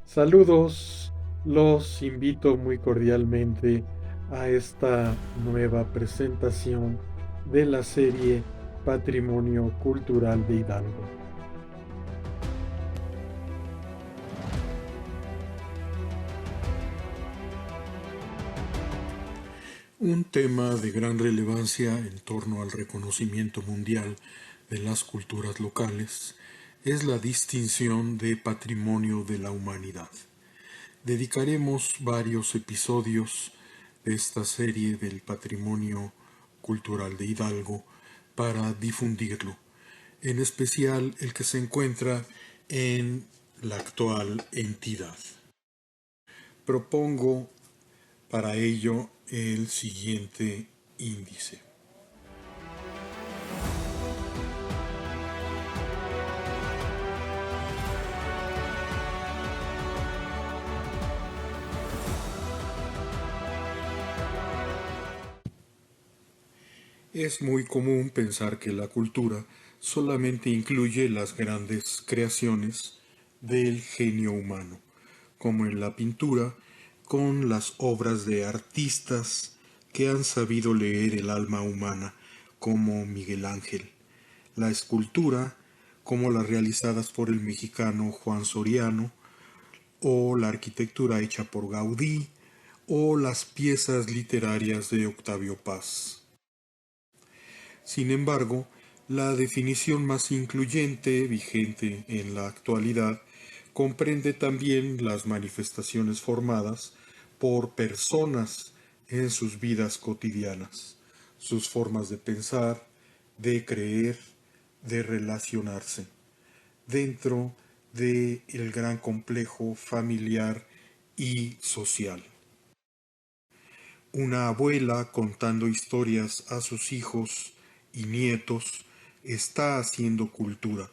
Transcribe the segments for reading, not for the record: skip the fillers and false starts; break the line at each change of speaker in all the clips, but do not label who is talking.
Saludos, los invito muy cordialmente a esta nueva presentación de la serie Patrimonio Cultural de Hidalgo.
Un tema de gran relevancia en torno al reconocimiento mundial de las culturas locales es la distinción de Patrimonio de la Humanidad. Dedicaremos varios episodios de esta serie del Patrimonio Cultural de Hidalgo para difundirlo, en especial el que se encuentra en la actual entidad. Propongo para ello el siguiente índice. Es muy común pensar que la cultura solamente incluye las grandes creaciones del genio humano, como en la pintura, con las obras de artistas que han sabido leer el alma humana, como Miguel Ángel, la escultura, como las realizadas por el mexicano Juan Soriano, o la arquitectura hecha por Gaudí, o las piezas literarias de Octavio Paz. Sin embargo, la definición más incluyente vigente en la actualidad comprende también las manifestaciones formadas por personas en sus vidas cotidianas, sus formas de pensar, de creer, de relacionarse, dentro del gran complejo familiar y social. Una abuela contando historias a sus hijos y nietos está haciendo cultura.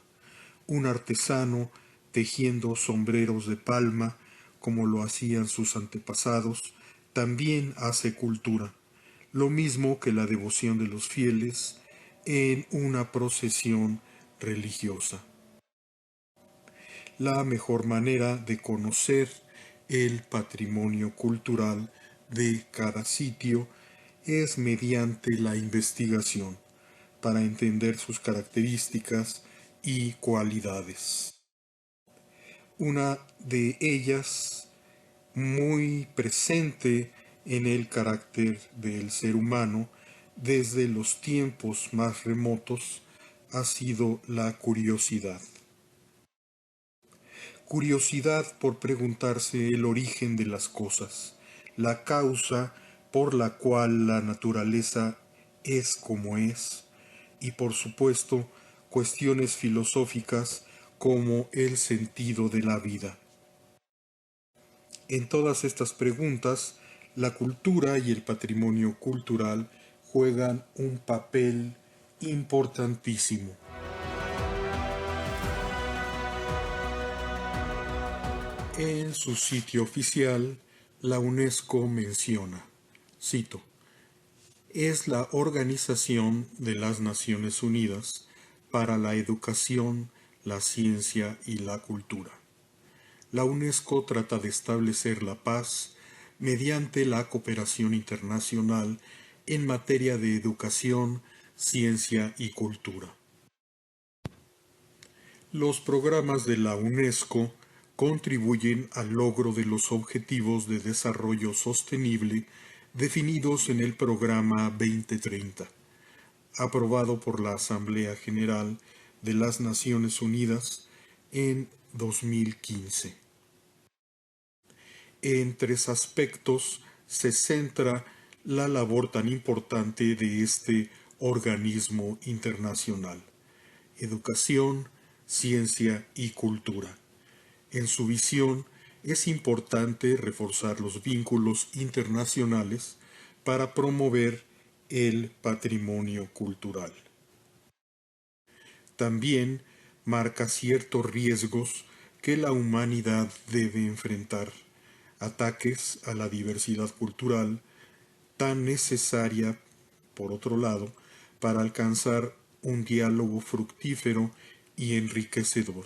Un artesano tejiendo sombreros de palma, como lo hacían sus antepasados, también hace cultura, lo mismo que la devoción de los fieles en una procesión religiosa. La mejor manera de conocer el patrimonio cultural de cada sitio es mediante la investigación, para entender sus características y cualidades. Una de ellas muy presente en el carácter del ser humano desde los tiempos más remotos ha sido la curiosidad. Curiosidad por preguntarse el origen de las cosas, la causa por la cual la naturaleza es como es, y por supuesto cuestiones filosóficas como el sentido de la vida. En todas estas preguntas, la cultura y el patrimonio cultural juegan un papel importantísimo. En su sitio oficial, la UNESCO menciona, cito, es la Organización de las Naciones Unidas para la Educación, la Ciencia y la Cultura. La UNESCO trata de establecer la paz mediante la cooperación internacional en materia de educación, ciencia y cultura. Los programas de la UNESCO contribuyen al logro de los objetivos de desarrollo sostenible definidos en el Programa 2030, aprobado por la Asamblea General de las Naciones Unidas en 2015. En tres aspectos se centra la labor tan importante de este organismo internacional: educación, ciencia y cultura. En su visión, es importante reforzar los vínculos internacionales para promover el patrimonio cultural. También marca ciertos riesgos que la humanidad debe enfrentar, ataques a la diversidad cultural, tan necesaria, por otro lado, para alcanzar un diálogo fructífero y enriquecedor.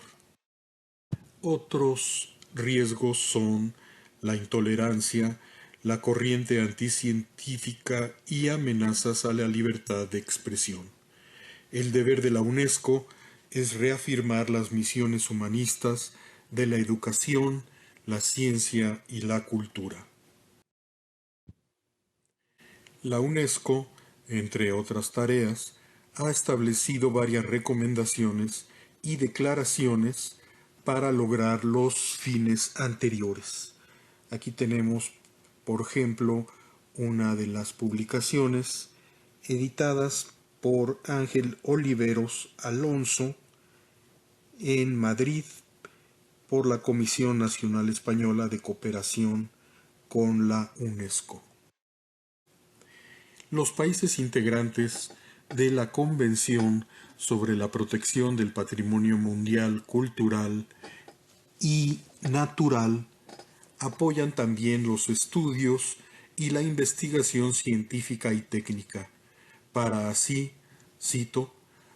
Otros riesgos son la intolerancia, la corriente anticientífica y amenazas a la libertad de expresión. El deber de la UNESCO es reafirmar las misiones humanistas de la educación, la ciencia y la cultura. La UNESCO, entre otras tareas, ha establecido varias recomendaciones y declaraciones para lograr los fines anteriores. Aquí tenemos, por ejemplo, una de las publicaciones editadas por Ángel Oliveros Alonso en Madrid por la Comisión Nacional Española de Cooperación con la UNESCO. Los países integrantes de la Convención sobre la Protección del Patrimonio Mundial Cultural y Natural apoyan también los estudios y la investigación científica y técnica, para así, cito,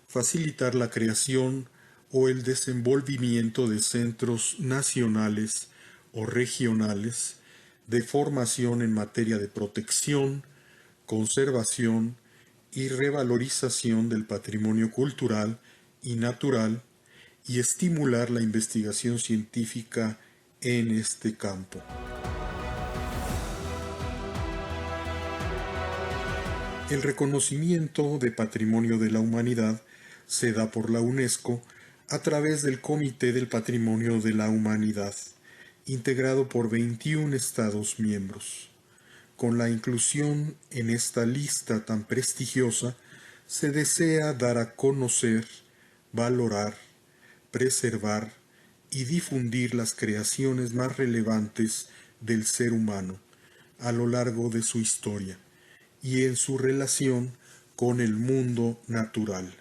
facilitar la creación o el desenvolvimiento de centros nacionales o regionales de formación en materia de protección, conservación y revalorización del patrimonio cultural y natural y estimular la investigación científica en este campo. El reconocimiento de Patrimonio de la Humanidad se da por la UNESCO a través del Comité del Patrimonio de la Humanidad, integrado por 21 Estados miembros. Con la inclusión en esta lista tan prestigiosa, se desea dar a conocer, valorar, preservar y difundir las creaciones más relevantes del ser humano a lo largo de su historia y en su relación con el mundo natural.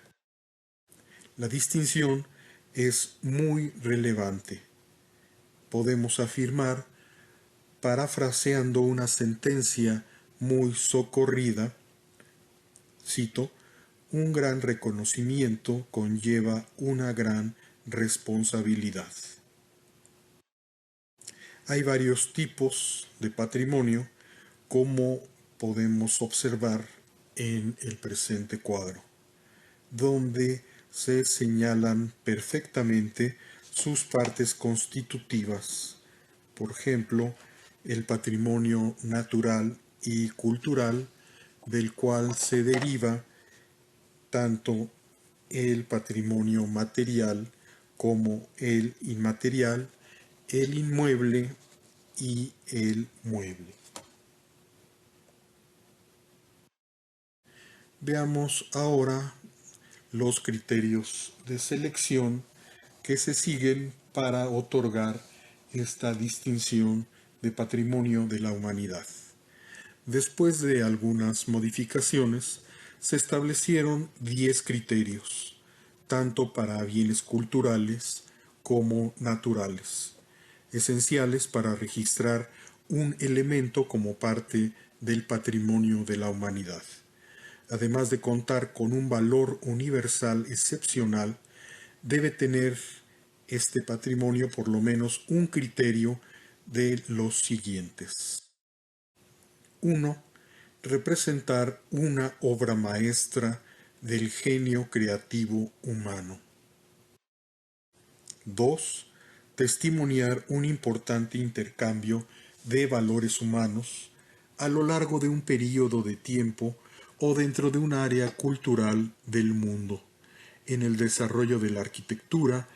La distinción es muy relevante. Podemos afirmar, parafraseando una sentencia muy socorrida, cito, un gran reconocimiento conlleva una gran responsabilidad. Hay varios tipos de patrimonio, como podemos observar en el presente cuadro, donde se señalan perfectamente sus partes constitutivas. Por ejemplo, el patrimonio natural y cultural, del cual se deriva tanto el patrimonio material como el inmaterial, el inmueble y el mueble. Veamos ahora los criterios de selección que se siguen para otorgar esta distinción de Patrimonio de la Humanidad. Después de algunas modificaciones, se establecieron 10 criterios, tanto para bienes culturales como naturales, esenciales para registrar un elemento como parte del patrimonio de la humanidad. Además de contar con un valor universal excepcional, debe tener este patrimonio por lo menos un criterio de los siguientes. 1. Representar una obra maestra del genio creativo humano. 2. Testimoniar un importante intercambio de valores humanos a lo largo de un período de tiempo o dentro de un área cultural del mundo, en el desarrollo de la arquitectura,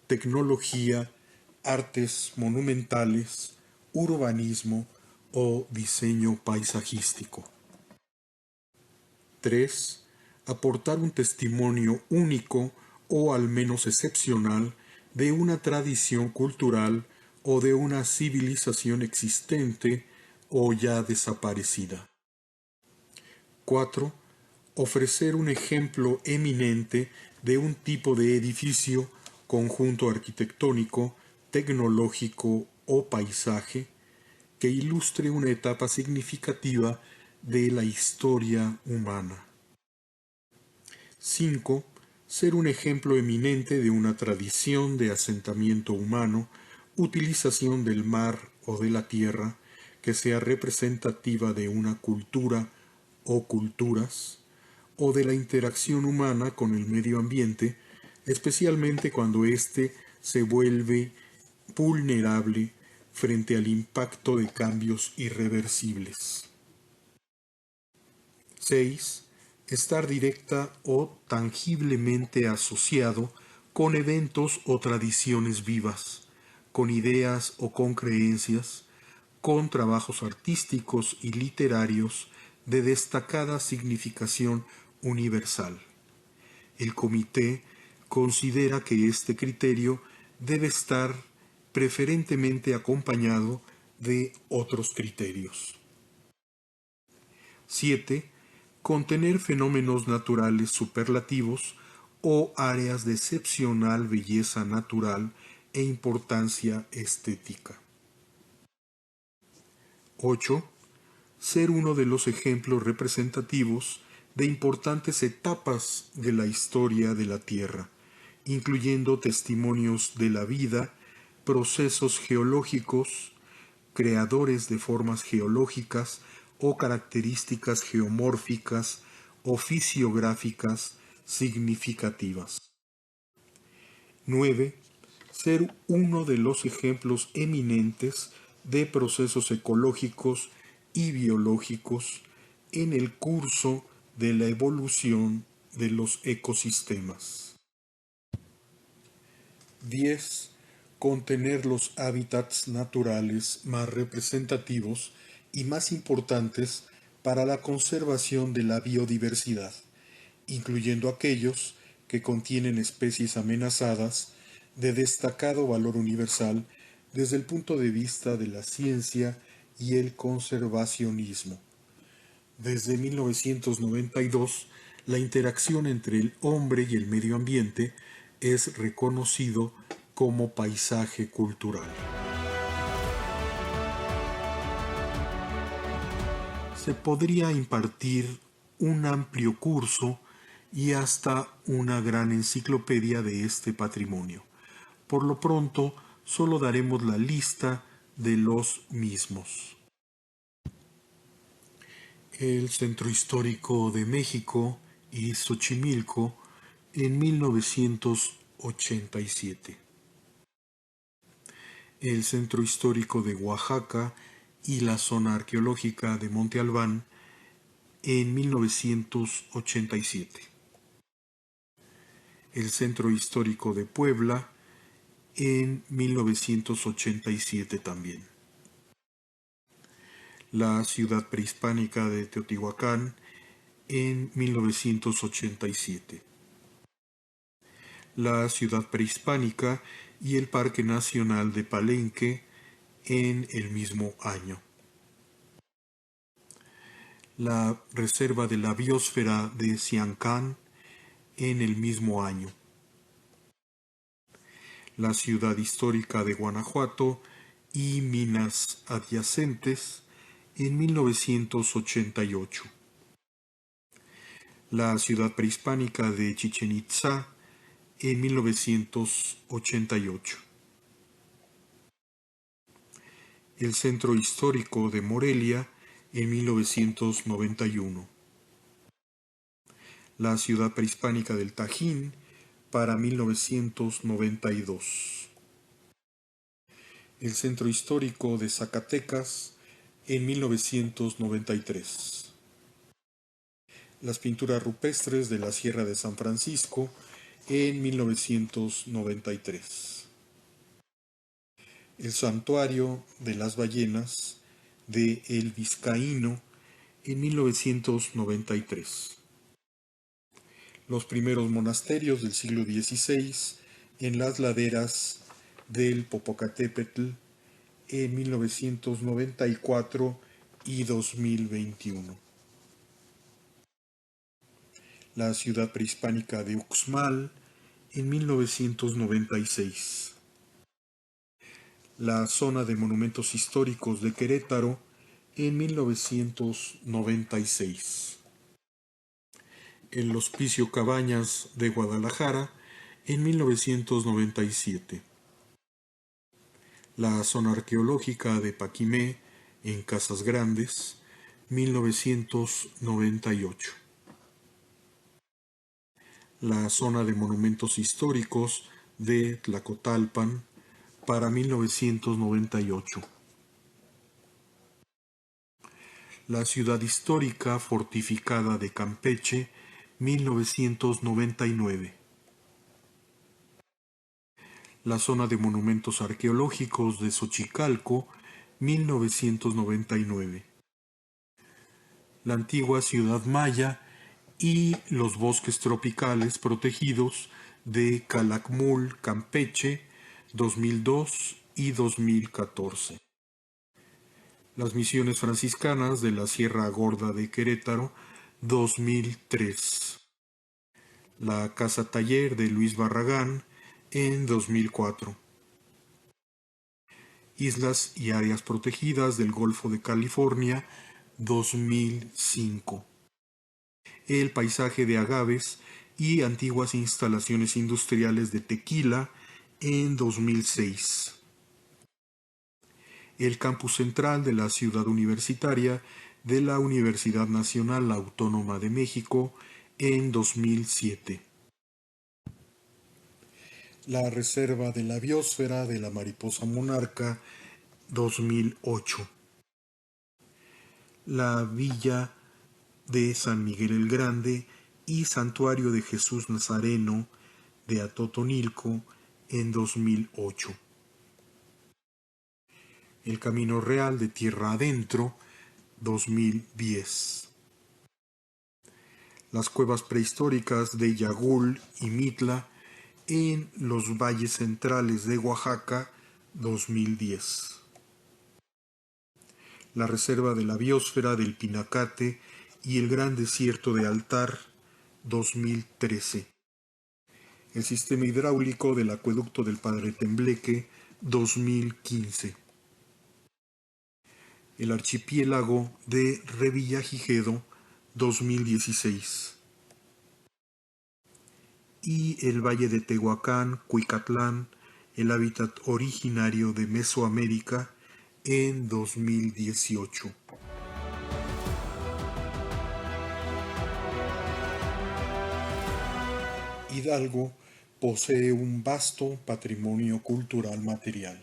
tecnología, artes monumentales, urbanismo o diseño paisajístico. 3. Aportar un testimonio único o al menos excepcional de una tradición cultural o de una civilización existente o ya desaparecida. 4. Ofrecer un ejemplo eminente de un tipo de edificio, conjunto arquitectónico, tecnológico o paisaje que ilustre una etapa significativa de la historia humana. 5. Ser un ejemplo eminente de una tradición de asentamiento humano utilización del mar o de la tierra que sea representativa de una cultura o culturas, o de la interacción humana con el medio ambiente, especialmente cuando éste se vuelve vulnerable frente al impacto de cambios irreversibles. 6. Estar directa o tangiblemente asociado con eventos o tradiciones vivas, con ideas o con creencias, con trabajos artísticos y literarios de destacada significación universal. El comité considera que este criterio debe estar preferentemente acompañado de otros criterios. 7. Contener fenómenos naturales superlativos o áreas de excepcional belleza natural e importancia estética. 8. Ser uno de los ejemplos representativos de importantes etapas de la historia de la Tierra, incluyendo testimonios de la vida, procesos geológicos, creadores de formas geológicas o características geomórficas o fisiográficas significativas. 9. Ser uno de los ejemplos eminentes de procesos ecológicos y biológicos en el curso de la evolución de los ecosistemas. 10. Contener los hábitats naturales más representativos y más importantes para la conservación de la biodiversidad, incluyendo aquellos que contienen especies amenazadas de destacado valor universal desde el punto de vista de la ciencia y el conservacionismo. Desde 1992, la interacción entre el hombre y el medio ambiente es reconocido como paisaje cultural. Se podría impartir un amplio curso y hasta una gran enciclopedia de este patrimonio. Por lo pronto, solo daremos la lista de los mismos. El Centro Histórico de México y Xochimilco en 1987. El Centro Histórico de Oaxaca y la Zona Arqueológica de Monte Albán en 1987. El Centro Histórico de Puebla en 1987 también. La Ciudad Prehispánica de Teotihuacán en 1987. La Ciudad Prehispánica y el Parque Nacional de Palenque en el mismo año. La Reserva de la Biosfera de Siancán en el mismo año. La Ciudad Histórica de Guanajuato y minas adyacentes en 1988. La Ciudad Prehispánica de Chichén Itzá en 1988. El Centro Histórico de Morelia en 1991. La Ciudad Prehispánica del Tajín para 1992. El Centro Histórico de Zacatecas en 1993. Las pinturas rupestres de la Sierra de San Francisco en 1993. El Santuario de las Ballenas de El Vizcaíno en 1993. Los primeros monasterios del siglo XVI en las laderas del Popocatépetl en 1994 y 2021. La Ciudad Prehispánica de Uxmal en 1996. La Zona de Monumentos Históricos de Querétaro en 1996. El Hospicio Cabañas de Guadalajara en 1997. La zona arqueológica de Paquimé, en Casas Grandes, 1998. La zona de monumentos históricos de Tlacotalpan para 1998. La ciudad histórica fortificada de Campeche, 1999. La zona de monumentos arqueológicos de Xochicalco, 1999. La antigua ciudad maya y los bosques tropicales protegidos de Calakmul, Campeche, 2002 y 2014. Las misiones franciscanas de la Sierra Gorda de Querétaro, 2003. La Casa Taller de Luis Barragán, en 2004. Islas y áreas protegidas del Golfo de California, 2005. El paisaje de agaves y antiguas instalaciones industriales de tequila, en 2006. El campus central de la ciudad universitaria de la Universidad Nacional Autónoma de México, en 2007. La Reserva de la Biosfera de la Mariposa Monarca, 2008. La Villa de San Miguel el Grande y Santuario de Jesús Nazareno de Atotonilco, en 2008. El Camino Real de Tierra Adentro, 2010. Las cuevas prehistóricas de Yagul y Mitla en los valles centrales de Oaxaca, 2010. La Reserva de la Biosfera del Pinacate y el Gran Desierto de Altar, 2013. El sistema hidráulico del acueducto del Padre Tembleque, 2015. El archipiélago de Revillagigedo, 2016. Y el Valle de Tehuacán, Cuicatlán, el hábitat originario de Mesoamérica, en 2018. Hidalgo posee un vasto patrimonio cultural material,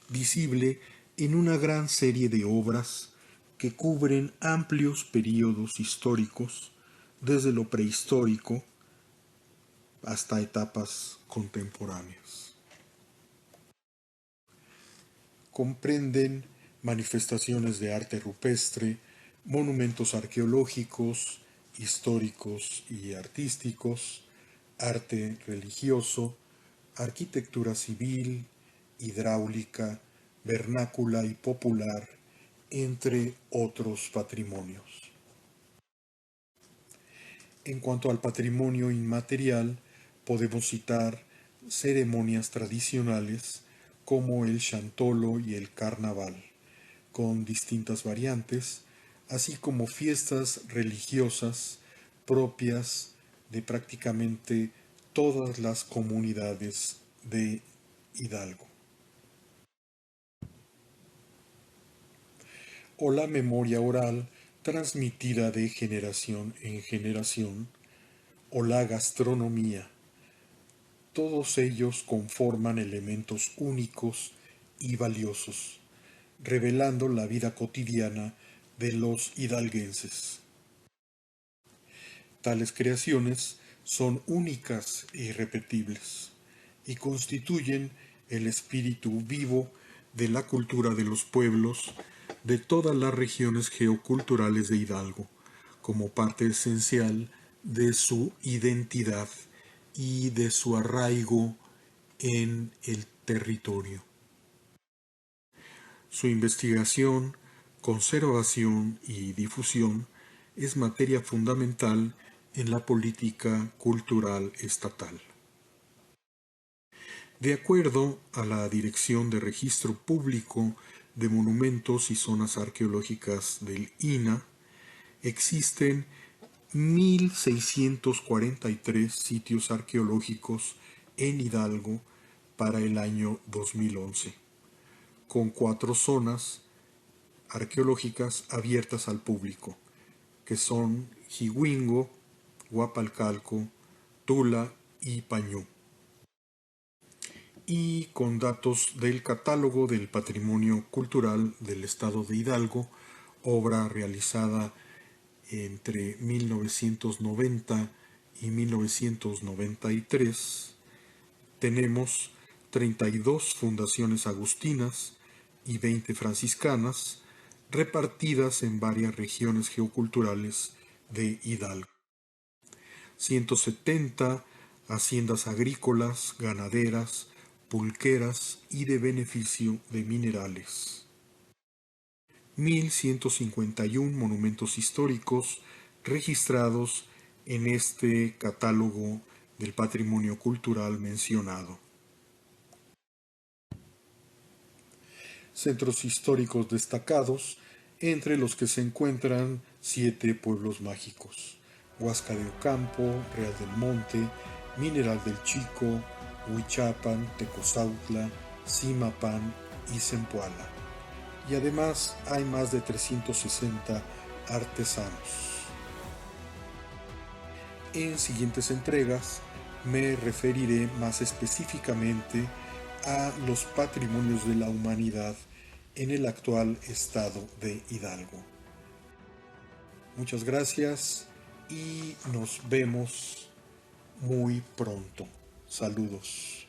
visible en una gran serie de obras que cubren amplios períodos históricos, desde lo prehistórico hasta etapas contemporáneas. Comprenden manifestaciones de arte rupestre, monumentos arqueológicos, históricos y artísticos, arte religioso, arquitectura civil, hidráulica, vernácula y popular, entre otros patrimonios. En cuanto al patrimonio inmaterial, podemos citar ceremonias tradicionales como el chantolo y el carnaval, con distintas variantes, así como fiestas religiosas propias de prácticamente todas las comunidades de Hidalgo. O la memoria oral transmitida de generación en generación, o la gastronomía. Todos ellos conforman elementos únicos y valiosos, revelando la vida cotidiana de los hidalguenses. Tales creaciones son únicas e irrepetibles y constituyen el espíritu vivo de la cultura de los pueblos de todas las regiones geoculturales de Hidalgo, como parte esencial de su identidad y de su arraigo en el territorio. Su investigación, conservación y difusión es materia fundamental en la política cultural estatal. De acuerdo a la Dirección de Registro Público de Monumentos y Zonas Arqueológicas del INAH, existen 1.643 sitios arqueológicos en Hidalgo para el año 2011, con 4 zonas arqueológicas abiertas al público, que son Jihuingo, Huapalcalco, Tula y Pañú, y con datos del Catálogo del Patrimonio Cultural del Estado de Hidalgo, obra realizada entre 1990 y 1993, tenemos 32 fundaciones agustinas y 20 franciscanas repartidas en varias regiones geoculturales de Hidalgo. 170 haciendas agrícolas, ganaderas, pulqueras y de beneficio de minerales. 1151 monumentos históricos registrados en este catálogo del patrimonio cultural mencionado. Centros históricos destacados, entre los que se encuentran 7 pueblos mágicos: Huasca de Ocampo, Real del Monte, Mineral del Chico, Huichapan, Tecozautla, Zimapán y Zempoala. Y además hay más de 360 artesanos. En siguientes entregas me referiré más específicamente a los patrimonios de la humanidad en el actual estado de Hidalgo. Muchas gracias y nos vemos muy pronto. Saludos.